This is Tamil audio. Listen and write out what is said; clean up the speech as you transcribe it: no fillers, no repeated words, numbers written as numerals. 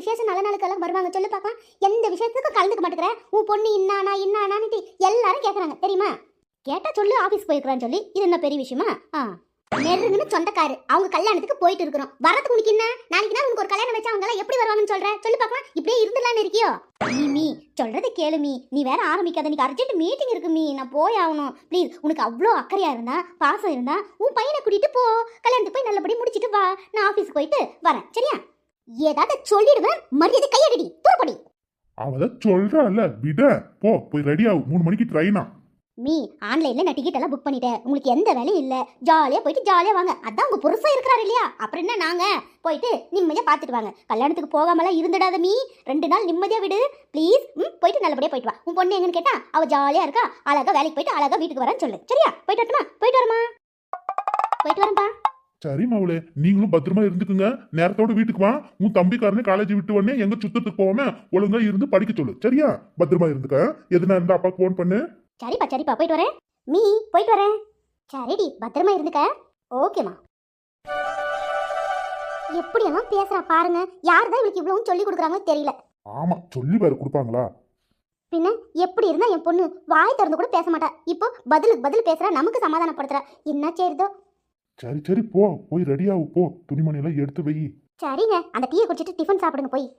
விசேஷம் நல்ல நாளுக்கெல்லாம் வருவாங்க சொல்லு பார்க்கலாம். எந்த விஷயத்துக்கும் கலந்துக்க மாட்டேங்கிற. உன் பொண்ணு இன்னானான்ட்டு எல்லாரும் கேட்குறாங்க தெரியுமா? கேட்டா சொல்லு ஆஃபீஸ் போயிருக்கிறான்னு சொல்லி. இது என்ன பெரிய விஷயமா? நெருங்குன்னு சொந்தக்காரு அவங்க கல்யாணத்துக்கு போயிட்டு இருக்கிறோம். வரதுக்கு உனக்கு என்ன? நாளைக்கு நான் உனக்கு ஒரு கல்யாணம் வச்சா அவங்க எல்லாம் எப்படி வருவாங்கன்னு சொல்ற சொல்லு பார்க்கலாம். இப்படியே இருந்துலான்னு இருக்கியோ? மீ சொல்றதை கேளு மீ. நீ வேற ஆரம்பிக்காத. நீக்கு அர்ஜென்ட் மீட்டிங் இருக்கு மீ. நான் போய் ஆகணும் ப்ளீஸ். உனக்கு அவ்வளோ அக்கறையா இருந்தா பாசம் இருந்தா உன் பையனை கூட்டிட்டு போ. கல்யாணத்துக்கு போய் நல்லபடி முடிச்சிட்டு வா. நான் ஆஃபீஸ்க்கு போயிட்டு வரேன் சரியா? ஏதாவது சொல்லிடுவேன். மரியாதை கையடி தூரப்படி. அவதான் சொல்றால விட. போய் ரெடி ஆகும். 3 மணிக்கு ட்ரெயினா. மீ ஆன்லைன்ல நான் டிக்கெட் எல்லாம் புக் பண்ணிட்டேன். உங்களுக்கு எந்த வேலையும் இல்ல. ஜாலியா போயிட்டு ஜாலியா வாங்க. அதான் உங்க புருஷன் இருக்கிறாரு இல்லையா? அப்புறம் என்ன நாங்க போயிட்டு நிம்மதியா பாத்துட்டு வாங்க. கல்யாணத்துக்கு போகாமலாம் இருந்துடாத மீ. 2 நாள் நிம்மதியா விடு ப்ளீஸ். போயிட்டு நல்லபடியா போயிட்டு வா. உன் பொண்ணு எங்கன்னு கேட்டா அவ ஜாலியா இருக்கா. அழகா வேலைக்கு போயிட்டு அழகா வீட்டுக்கு வரேன்னு சொல்லு சரியா? போயிட்டு வரட்டுமா? போயிட்டு வரமா? போயிட்டு வரேன்ப்பா. சரி மாவுளே, நீங்களும் பத்திரமா இருந்துக்குங்க. நேரத்தோட வீட்டுக்கு வா. உன் தம்பிக்காரனே காலேஜ் விட்டு உடனே எங்க சுத்தத்துக்கு போகாம ஒழுங்கா இருந்து படிக்க சொல்லு சரியா? பத்திரமா இருந்துக்க. எதுனா இருந்தா அப்பாக்கு போன் பண்ணு. சரிப்பா சரிப்பா போயிட்டு வரேன். மீ போயிட்டு வரேன். சரிடி பத்திரமா இருந்துக்க. ஓகேமா. எப்படியெல்லாம் பேசுறா பாருங்க. யார் தான் இவளுக்கு இவ்வளவும் சொல்லி கொடுக்குறாங்கன்னு தெரியல. ஆமா, சொல்லி வேற கொடுப்பாங்களா? பின்ன எப்படி இருந்தா என் பொண்ணு வாய் திறந்து கூட பேச மாட்டா. இப்போ பதிலுக்கு பதில் பேசுறா. நமக்கு சமாதானப்படுத்துறா. என்ன செய்யுதோ? சரி போய் ரெடி ஆகு. துணிமணி எல்லாம் எடுத்து வை. சரிங்க. அந்த டீயை குடிச்சிட்டு டிஃபன் சாப்பிடுங்க போய்.